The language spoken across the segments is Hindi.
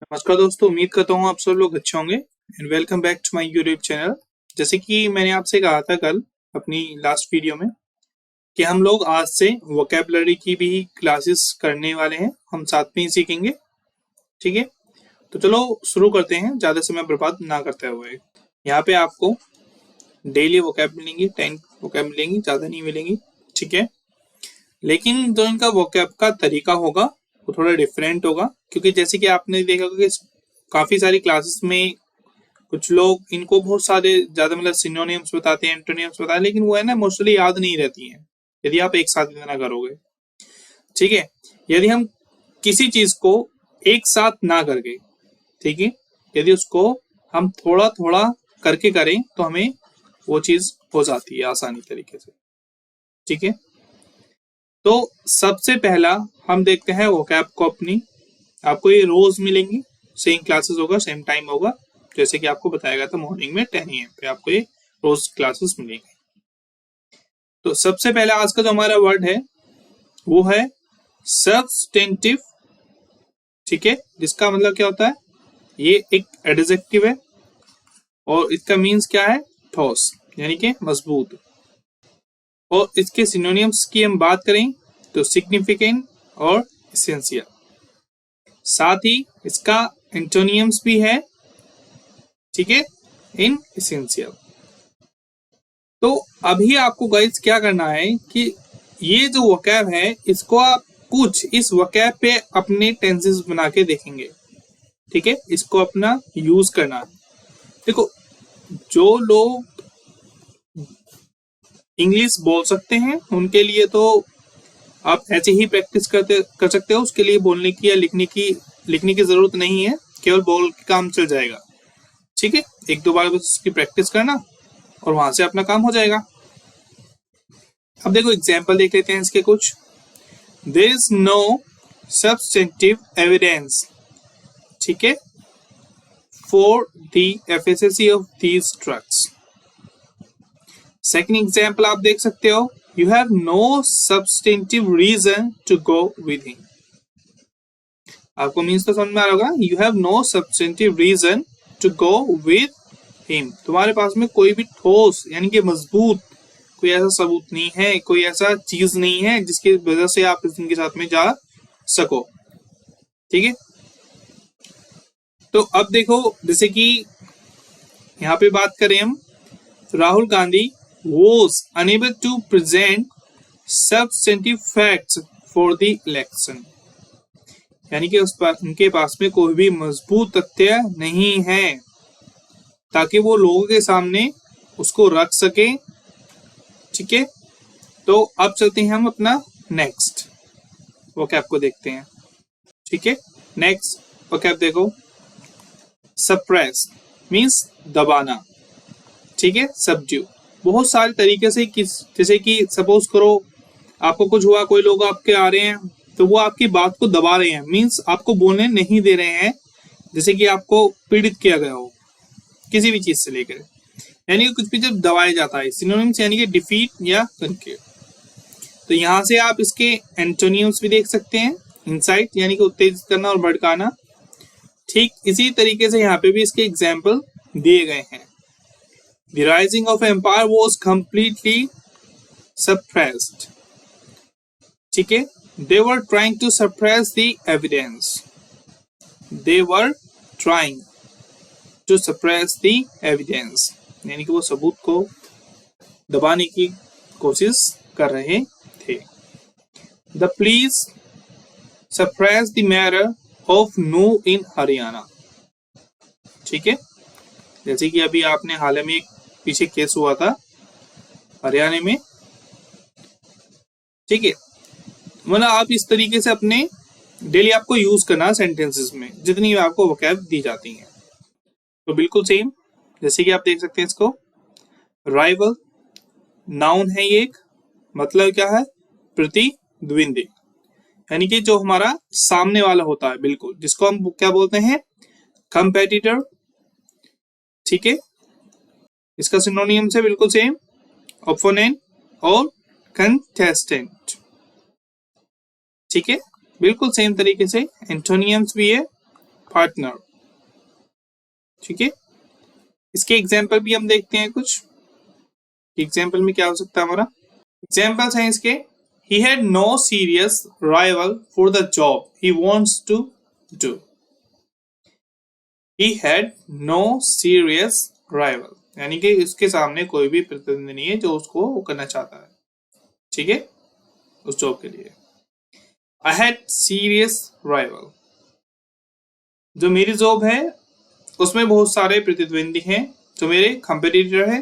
नमस्कार दोस्तों, उम्मीद करता हूँ आप सब लोग अच्छे होंगे and welcome back to my YouTube channel. जैसे कि मैंने आपसे कहा था कल अपनी लास्ट वीडियो में कि हम लोग आज से वोकैबुलरी की भी क्लासेस करने वाले हैं, हम साथ में ही सीखेंगे। ठीक है, तो चलो शुरू करते हैं ज़्यादा समय बर्बाद ना करते हुए। यहाँ पे आपको डेली वोकैब मिलेंगी, 10 वोकैब मिलेंगी, ज़्यादा नहीं मिलेंगी। ठीक है, लेकिन जो इनका वोकैब का तरीका होगा वो थोड़ा डिफरेंट होगा, क्योंकि जैसे कि आपने देखा होगा कि काफ़ी सारी क्लासेस में कुछ लोग इनको बहुत सारे ज़्यादा मतलब सिनोनिम्स बताते हैं, एंटोनिम्स बताते हैं, लेकिन वो है ना मोस्टली याद नहीं रहती हैं यदि आप एक साथ इतना करोगे। ठीक है, यदि हम किसी चीज़ को एक साथ ना करके, ठीक है, यदि उसको हम थोड़ा थोड़ा करके करें तो हमें वो चीज़ हो जाती है आसानी तरीके से। ठीक है, तो सबसे पहला हम देखते हैं वोकैब को अपनी। आपको ये रोज मिलेंगी, सेम क्लासेस होगा, सेम टाइम होगा, जैसे कि आपको बताया गया था मॉर्निंग में 10 AM पे आपको ये रोज क्लासेस मिलेंगी। तो सबसे पहला आज का जो हमारा वर्ड है वो है सब्सटेंटिव। ठीक है, जिसका मतलब क्या होता है, ये एक एडजेक्टिव है और इसका मीन्स क्या है, ठोस यानी कि मजबूत। और इसके सिनोनिम्स की हम बात करें तो सिग्निफिकेंट और एसेंशियल। साथ ही इसका एंटोनियम्स भी है, ठीक है, इन एसेंशियल। तो अभी आपको गाइस क्या करना है कि ये जो वोकैब है इसको आप कुछ इस वोकैब पे अपने टेंसेस बना के देखेंगे। ठीक है, इसको अपना यूज करना है। देखो, जो लोग इंग्लिश बोल सकते हैं उनके लिए तो आप ऐसे ही प्रैक्टिस कर सकते हो, उसके लिए बोलने की या लिखने की जरूरत नहीं है, केवल बोल के काम चल जाएगा। ठीक है, एक दो बार बस उसकी प्रैक्टिस करना और वहां से अपना काम हो जाएगा। अब देखो एग्जाम्पल देख लेते हैं इसके कुछ। There is no substantive evidence, ठीक है, for the efficiency of these drugs. Second example आप देख सकते हो, you have no substantive reason to go with him. आपको मीन्स तो समझ में आ रहा होगा, you have no substantive reason to go with him. तुम्हारे पास में कोई भी ठोस यानी कि मजबूत कोई ऐसा सबूत नहीं है, कोई ऐसा चीज नहीं है जिसकी वजह से आप इनके साथ में जा सको। ठीक है, तो अब देखो जैसे कि यहाँ पे बात करें हम, Rahul Gandhi was unable to present substantive facts for the election, यानी कि उनके पास में कोई भी मजबूत तथ्य नहीं है ताकि वो लोगों के सामने उसको रख सके। ठीक है, तो अब चलते हैं हम अपना नेक्स्ट वोकैब को देखते हैं। ठीक है, नेक्स्ट वोकैब देखो, सप्रेस मीन्स दबाना। ठीक है, सबड्यू बहुत सारे तरीके से, किस जैसे कि सपोज करो आपको कुछ हुआ, कोई लोग आपके आ रहे हैं तो वो आपकी बात को दबा रहे हैं, मीन्स आपको बोलने नहीं दे रहे हैं, जैसे कि आपको पीड़ित किया गया हो किसी भी चीज से लेकर, यानी कि कुछ भी जब दबाया जाता है, सिनोनिम्स यानी कि डिफीट या करके। तो यहाँ से आप इसके एंटोनियम्स भी देख सकते हैं, इंसाइट यानी कि उत्तेजित करना और भड़काना। ठीक इसी तरीके से यहाँ पे भी इसके एग्जाम्पल दिए गए हैं। The rising of empire was completely suppressed. ठीक है, they were trying to suppress the evidence. They were trying to suppress the evidence, यानी कि वो सबूत को दबाने की कोशिश कर रहे थे। The police suppressed the matter of Nuh in Haryana. ठीक है, जैसे कि अभी आपने हाल ही में एक पीछे केस हुआ था हरियाणा में। ठीक है, मतलब आप इस तरीके से अपने डेली आपको यूज करना सेंटेंसेस में जितनी आपको वोकैब दी जाती हैं। तो बिल्कुल सेम जैसे कि आप देख सकते हैं इसको, राइवल नाउन है ये एक, मतलब क्या है, प्रतिद्वंदी, यानी कि जो हमारा सामने वाला होता है, बिल्कुल जिसको हम क्या बोलते हैं, कंपेटिटर। ठीक है, इसका सिनोनियम से बिल्कुल सेम, ओपोनेंट और कंटेस्टेंट। ठीक है, बिल्कुल सेम तरीके से एंटोनियम्स भी है, पार्टनर। ठीक है, इसके एग्जाम्पल भी हम देखते हैं कुछ। एग्जाम्पल में क्या हो सकता है हमारा, एग्जाम्पल्स हैं इसके। He had no serious rival for the job he wants to do. He had no serious rival, यानी कि इसके सामने कोई भी प्रतिद्वंदी नहीं है जो उसको वो करना चाहता है, ठीक है, उस जॉब के लिए। I had serious rival, जो मेरी जॉब है उसमें बहुत सारे प्रतिद्वंदी हैं जो मेरे कंपेटिटर है,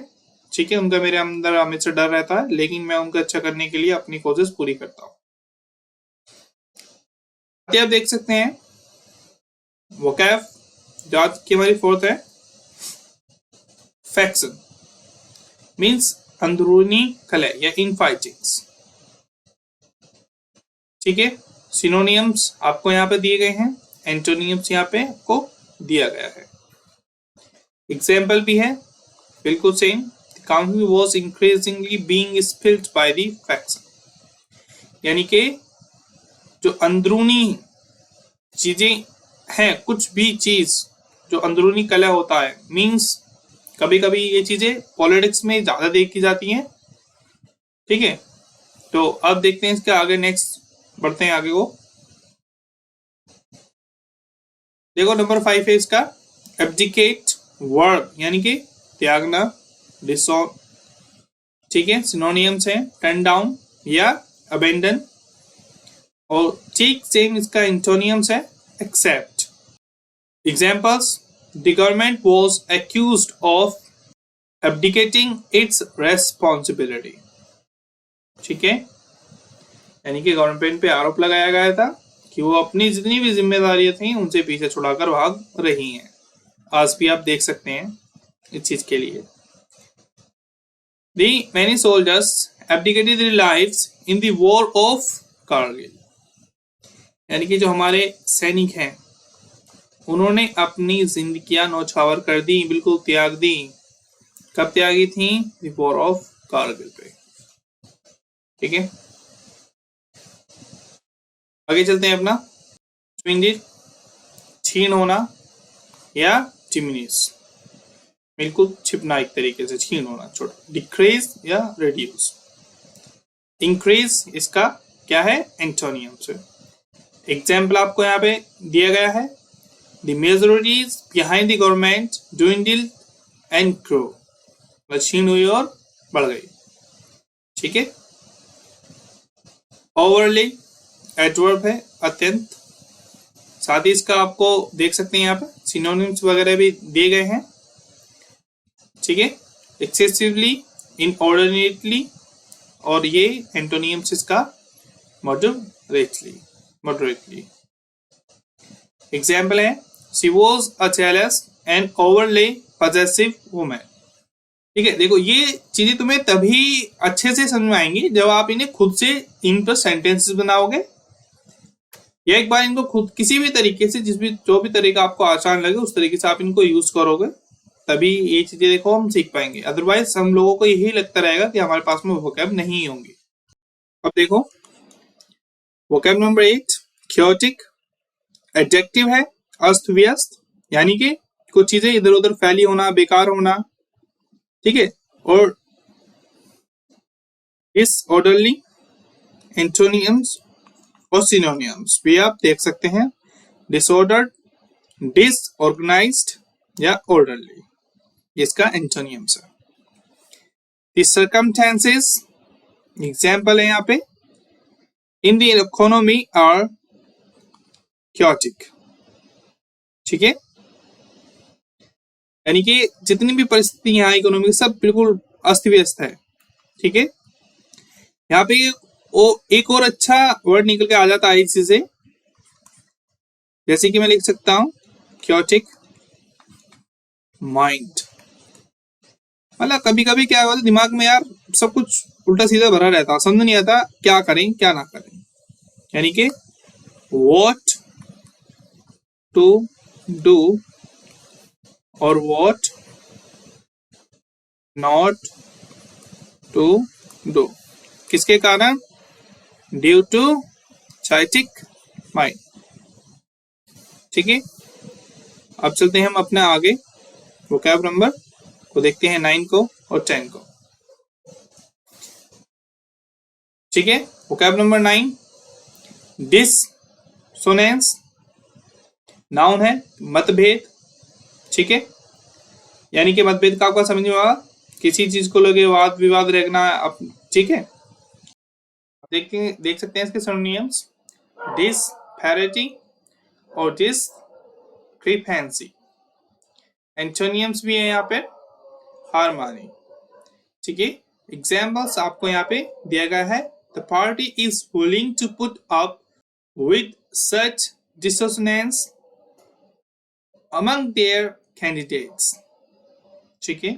ठीक है, उनका मेरे अंदर हमेशा डर रहता है, लेकिन मैं उनका अच्छा करने के लिए अपनी कोशिश पूरी करता हूँ। आप देख सकते हैं वोकैब, जो आज की हमारी फोर्थ है, फैक्शन मीन्स अंदरूनी कलह या इनफाइटिंग्स। ठीक है, सिनोनियम्स आपको यहाँ पे दिए गए हैं, एंटोनियम्स यहाँ पे आपको दिया गया है। एग्जाम्पल भी है बिल्कुल same. The economy was increasingly being spilled by the faction, यानी कि जो अंदरूनी चीजें हैं, कुछ भी चीज जो अंदरूनी कलह होता है, मींस कभी कभी ये चीजें पॉलिटिक्स में ज्यादा देखी जाती हैं। ठीक है, तो अब देखते हैं इसके आगे, नेक्स्ट बढ़ते हैं आगे को। देखो नंबर 5 है इसका एब्डिकेट, वर्ब यानी कि त्यागना, डिसऑन, ठीक है, सिनोनियम्स है टर्न डाउन या अबेंडन, और ठीक सेम इसका एंटोनियम्स है except. Examples, the government was accused of abdicating its responsibility. ठीक है, यानी कि गवर्नमेंट पे आरोप लगाया गया था कि वो अपनी जितनी भी जिम्मेदारियां थी उनसे पीछे छुड़ाकर भाग रही हैं। आज भी आप देख सकते हैं इस चीज के लिए। The many soldiers abdicated their lives in the war of Kargil, यानी कि जो हमारे सैनिक हैं उन्होंने अपनी जिंदगियां नौछावर कर दी, बिल्कुल त्याग दी। कब त्यागी थी? The war of Kargil पे। ठीक है, आगे चलते हैं अपना। स्विंडिल, छीन होना या डिमिनिश, बिल्कुल छिपना, एक तरीके से छीन होना, छोटा। डिक्रीज या रिड्यूस। इंक्रीज इसका क्या है? एंटोनियम से। एग्जाम्पल आपको यहाँ पे दिया गया है, the majorities behind the government dwindled and grow, छीन हुई और बढ़ गई। ठीक है, ओवरली एडवर्ब है, अत्यंत। साथ ही इसका आपको देख सकते हैं यहाँ पे सिनोनिम्स वगैरह भी दिए गए हैं। ठीक है, एक्सेसिवली, इनऑर्डिनेटली, और ये एंटोनियम्स इसका मॉडरेटली। एग्जाम्पल है, she was a jealous and overly possessive woman. ठीक है, देखो ये चीजें तुम्हें तभी अच्छे से समझ में आएंगी जब आप इन्हें खुद से इन पर सेंटेंसेस बनाओगे, या एक बार इनको खुद किसी भी तरीके से जो भी तरीका आपको आसान लगे उस तरीके से आप इनको यूज करोगे, तभी ये चीजें देखो हम सीख पाएंगे। अदरवाइज हम लोगों को यही लगता रहेगा कि हमारे पास में वोकैब नहीं होंगे। अब देखो वोकैब नंबर 8, chaotic, एडजेक्टिव है, अस्त व्यस्त, यानी कि कुछ चीजें इधर उधर फैली होना, बेकार होना। ठीक है, और डिसऑर्डरली, एंटोनियम्स और सिनोनियम्स भी आप देख सकते हैं। डिसऑर्डर्ड, डिसऑर्गेनाइज्ड या ऑर्डरली, इसका एंटोनियम्स है। द सर्कमस्टेंसेस, एग्जाम्पल है यहाँ पे, in the economy are chaotic। ठीक है, यानी कि जितनी भी परिस्थिति यहाँ इकोनॉमी की सब बिल्कुल अस्त व्यस्त है। ठीक है, यहाँ पे एक और अच्छा वर्ड निकल के आ जाता है इसी से, जैसे कि मैं लिख सकता हूं chaotic माइंड। मतलब कभी कभी क्या होता है दिमाग में यार सब कुछ उल्टा सीधा भरा रहता, समझ नहीं आता क्या करें क्या ना करें, यानी कि what to do और what not to do, किसके कारण? Due to chaotic mind. ठीक है, अब चलते हैं हम अपने आगे वोकैब नंबर को देखते हैं 9 को और 10 को। ठीक है, वोकैब नंबर 9 डिसोनेंस, नाउन है मतभेद। ठीक है, यानी कि मतभेद का आपका समझ में आया, किसी चीज को लेके वाद विवाद रखना। ठीक है, देख सकते हैं इसके सिनोनिम्स डिसपैरिटी और डिस्क्रिपेंसी। एंटोनियम्स भी है यहाँ पे हार्मनी। ठीक है, एग्जाम्पल्स आपको यहाँ पे दिया गया है। The party is willing to put up with such dissonance among their candidates. ठीक है,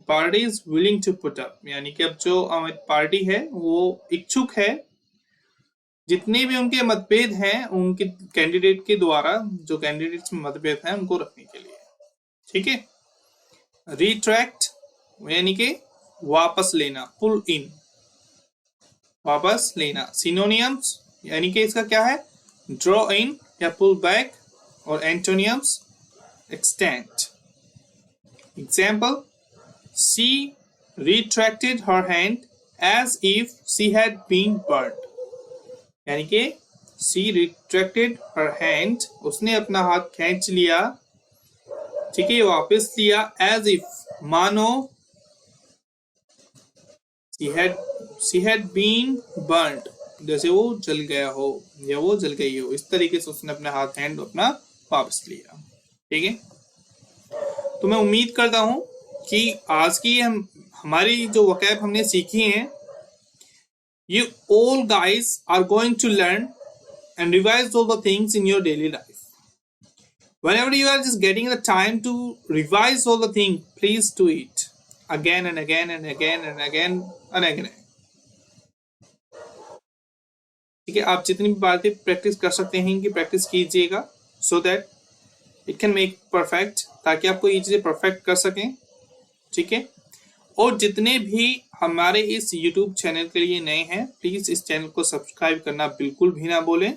party is willing to put up, यानी कि अब जो पार्टी है वो इच्छुक है जितने भी उनके मतभेद हैं उनके कैंडिडेट के द्वारा, जो कैंडिडेट्स में मतभेद हैं उनको रखने के लिए। ठीक है, रिट्रैक्ट यानी कि वापस लेना, पुल इन, वापस लेना। सिनोनियम्स यानी कि इसका क्या है, ड्रॉ इन या पुल बैक, और एंटोनियम्स extend. Example, she retracted her hand as if she had been burned, यानी कि she retracted her hand, उसने अपना हाथ खींच लिया। ठीक है, वापस लिया, as if मानो she had been burned, जैसे वो जल गया हो या वो जल गई हो, इस तरीके से उसने अपना हाथ हैंड अपना वापस लिया। ठीक है, तो मैं उम्मीद करता हूं कि आज की हमारी जो वोकैब हमने सीखी है, you all guys are going to learn and revise all the things in your daily life. Whenever you are just getting the time to revise all the things, please do it again and again and again and again and again. ठीक है, आप जितनी भी बातें प्रैक्टिस कर सकते हैं कि प्रैक्टिस कीजिएगा, so that it can make perfect, ताकि आपको ये चीजें परफेक्ट कर सकें। ठीक है, और जितने भी हमारे इस YouTube चैनल के लिए नए हैं, प्लीज इस चैनल को सब्सक्राइब करना बिल्कुल भी ना भूलें,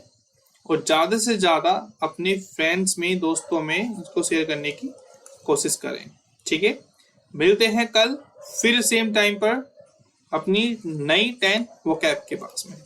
और ज्यादा से ज्यादा अपने फ्रेंड्स में, दोस्तों में इसको शेयर करने की कोशिश करें। ठीक है, मिलते हैं कल फिर सेम टाइम पर अपनी नई 10 वोकैब के पास में।